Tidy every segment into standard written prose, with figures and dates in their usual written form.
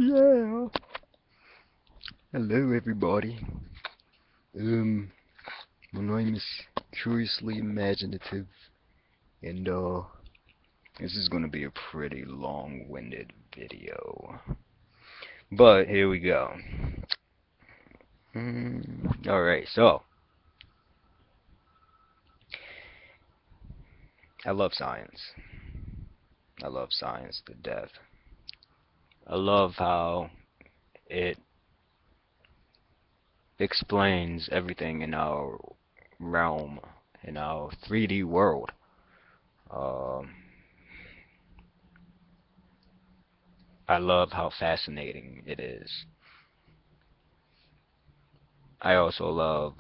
Yeah. Hello, everybody. My name is Curiously Imaginative, and this is gonna be a pretty long-winded video. But here we go. Alright, so I love science. I love science to death. I love how it explains everything in our realm, in our 3D world. Um, I love how fascinating it is. I also love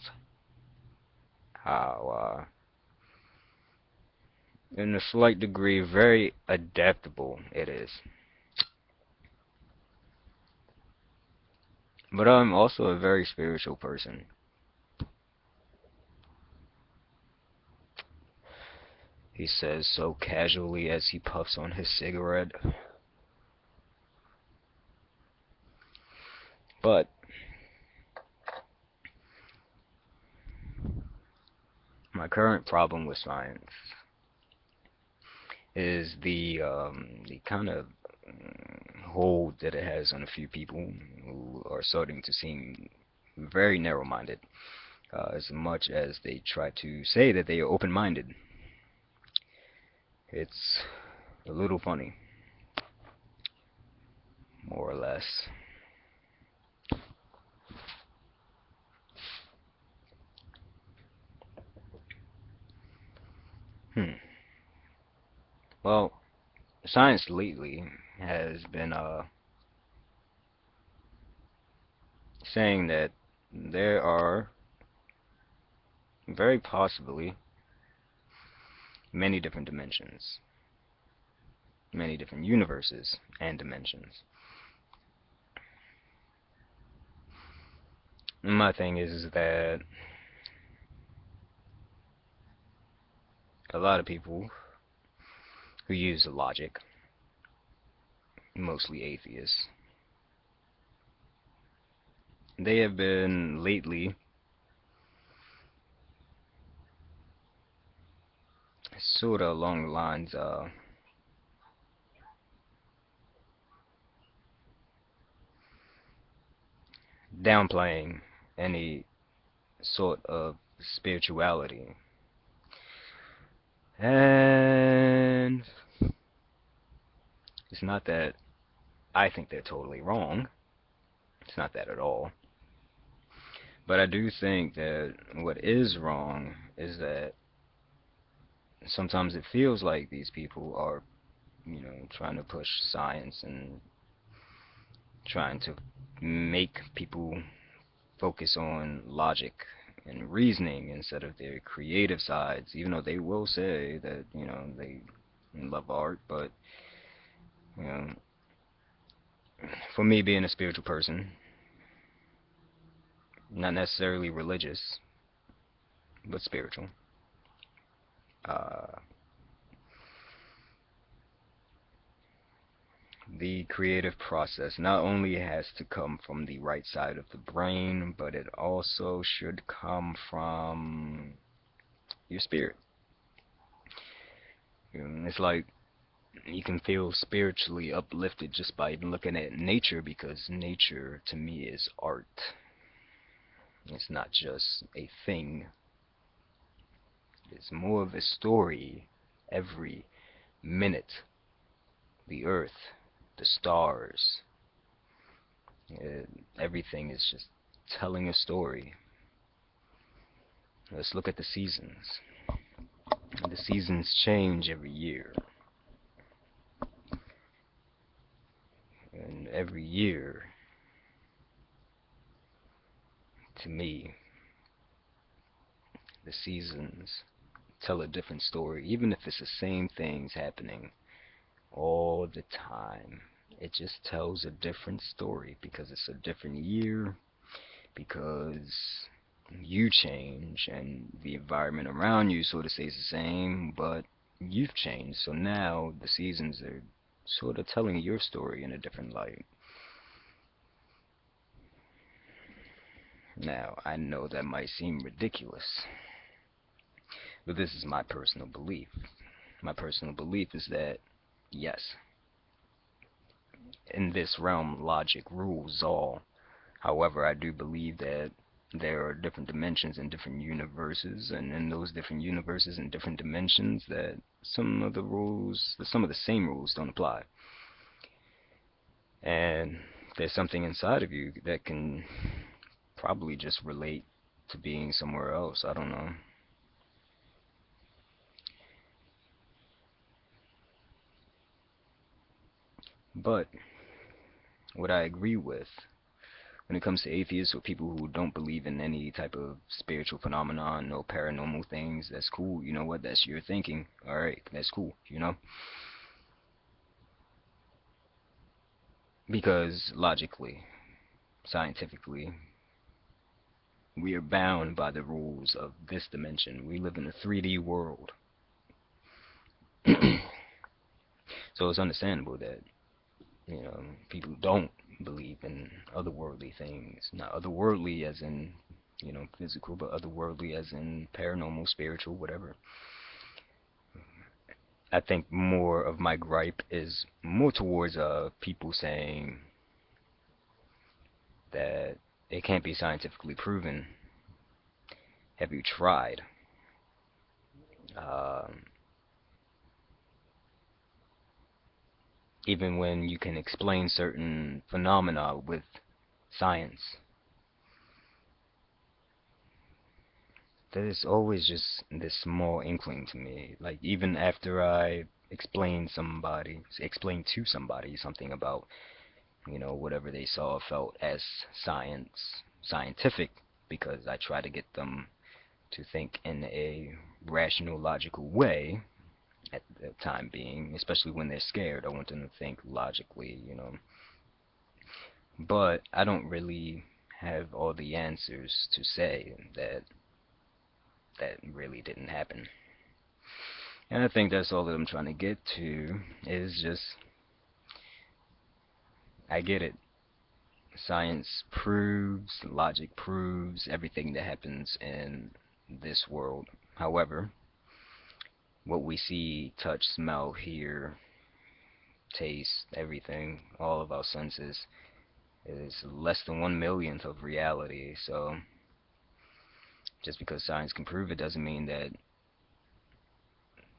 how, in a slight degree, very adaptable it is. But I'm also a very spiritual person. He says so casually as he puffs on his cigarette. But my current problem with science is the kind of hold that it has on a few people who are starting to seem very narrow-minded, as much as they try to say that they are open-minded. It's a little funny, more or less. Well, science lately has been saying that there are very possibly many different dimensions, many different universes and dimensions. And my thing is that a lot of people who use logic, mostly atheists, they have been lately sort of along the lines downplaying any sort of spirituality. And it's not that I think they're totally wrong. It's not that at all. But I do think that what is wrong is that sometimes it feels like these people are, trying to push science and trying to make people focus on logic and reasoning instead of their creative sides, even though they will say that, they love art. But, you know, for me, being a spiritual person, not necessarily religious, but spiritual, uh, the creative process not only has to come from the right side of the brain, but it also should come from your spirit. It's like you can feel spiritually uplifted just by even looking at nature, because nature to me is art. It's not just a thing, it's more of a story. Every minute, the earth, the stars, everything is just telling a story. Let's look at the seasons. The seasons change every year, and every year, to me, the seasons tell a different story, even if it's the same things happening all the time. It just tells a different story because it's a different year, because you change and the environment around you sort of stays the same, but you've changed. So now the seasons are sort of telling your story in a different light. Now, I know that might seem ridiculous, but this is my personal belief. My personal belief is that, yes, in this realm, logic rules all. However, I do believe that there are different dimensions in different universes, and in those different universes and different dimensions, that some of the rules, some of the same rules don't apply. And there's something inside of you that can probably just relate to being somewhere else. I don't know. But what I agree with when it comes to atheists or people who don't believe in any type of spiritual phenomenon, no paranormal things, that's cool. You know what? That's your thinking. Alright, that's cool, you know? Because logically, scientifically, we are bound by the rules of this dimension. We live in a 3D world. So it's understandable that, people don't believe in otherworldly things. Not otherworldly as in, physical, but otherworldly as in paranormal, spiritual, whatever. I think more of my gripe is more towards people saying that it can't be scientifically proven. Have you tried? Um, Even when you can explain certain phenomena with science, there's always just this small inkling to me. Like even after I explain to somebody something about, whatever they saw or felt as scientific, because I try to get them to think in a rational, logical way at the time being, especially when they're scared. I want them to think logically. But I don't really have all the answers to say that really didn't happen. And I think that's all that I'm trying to get to is just, I get it. Science proves, logic proves everything that happens in this world. However, what we see, touch, smell, hear, taste, everything, all of our senses, is less than 1 millionth of reality. So just because science can prove it doesn't mean that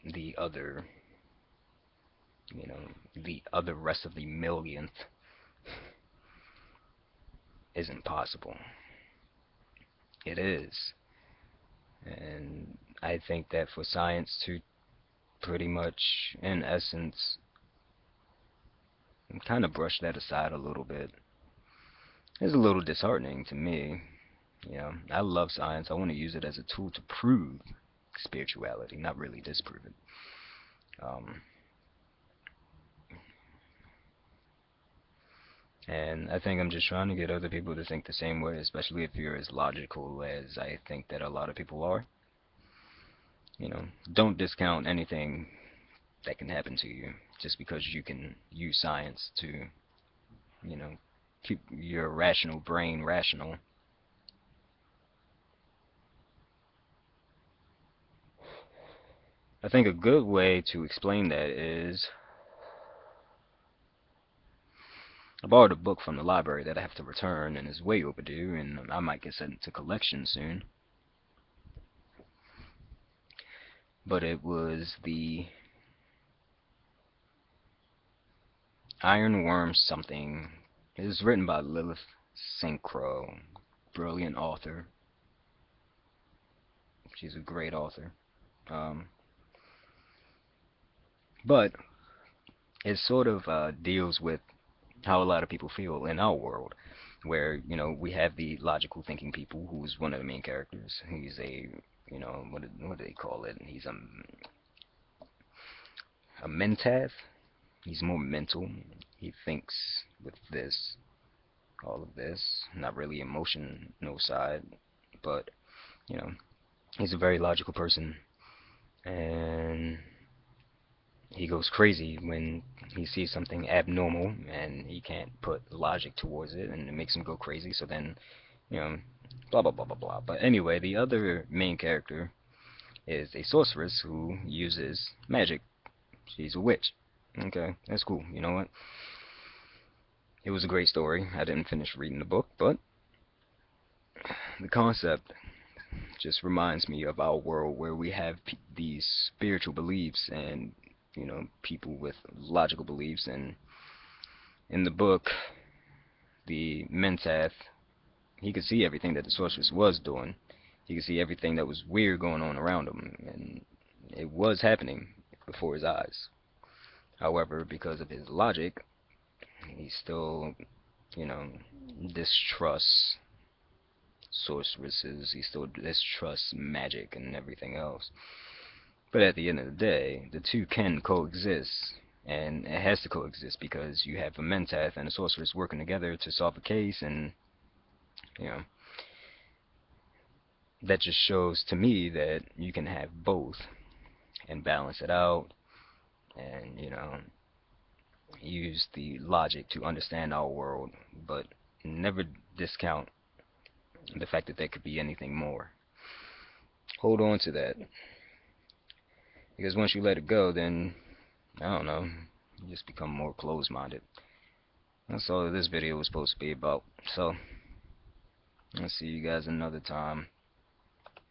the other, the other rest of the millionth isn't possible. It is. And I think that for science to pretty much, in essence, kind of brush that aside a little bit is a little disheartening to me. I love science. I want to use it as a tool to prove spirituality, not really disprove it. Um, and I think I'm just trying to get other people to think the same way, especially if you're as logical as I think that a lot of people are. Don't discount anything that can happen to you just because you can use science to, you know, keep your rational brain rational. I think a good way to explain that is I borrowed a book from the library that I have to return and is way overdue, and I might get sent into collection soon. But it was the Iron Worm something. It was written by Lilith Sincrow, brilliant author. She's a great author. Um, but it sort of deals with how a lot of people feel in our world, where we have the logical thinking people, who's one of the main characters. He's a what do they call it? He's a mentat. He's more mental. He thinks with this, all of this, not really emotional side, but you know he's a very logical person, and he goes crazy when he sees something abnormal and he can't put logic towards it, and it makes him go crazy. So then, you know, blah blah blah blah blah. But anyway, the other main character is a sorceress who uses magic. She's a witch. Okay, that's cool. You know what? It was a great story. I didn't finish reading the book, but the concept just reminds me of our world where we have these spiritual beliefs and, people with logical beliefs. And in the book, the Mentat, he could see everything that the sorceress was doing. He could see everything that was weird going on around him, and it was happening before his eyes. However, because of his logic, he still, you know, distrusts sorceresses. He still distrusts magic and everything else. But at the end of the day, the two can coexist, and it has to coexist because you have a Mentat and a sorceress working together to solve a case, and you know that just shows to me that you can have both and balance it out, and use the logic to understand our world, but never discount the fact that there could be anything more. Hold on to that, because once you let it go, then I don't know, you just become more closed-minded. That's all this video was supposed to be about. So I'll see you guys another time.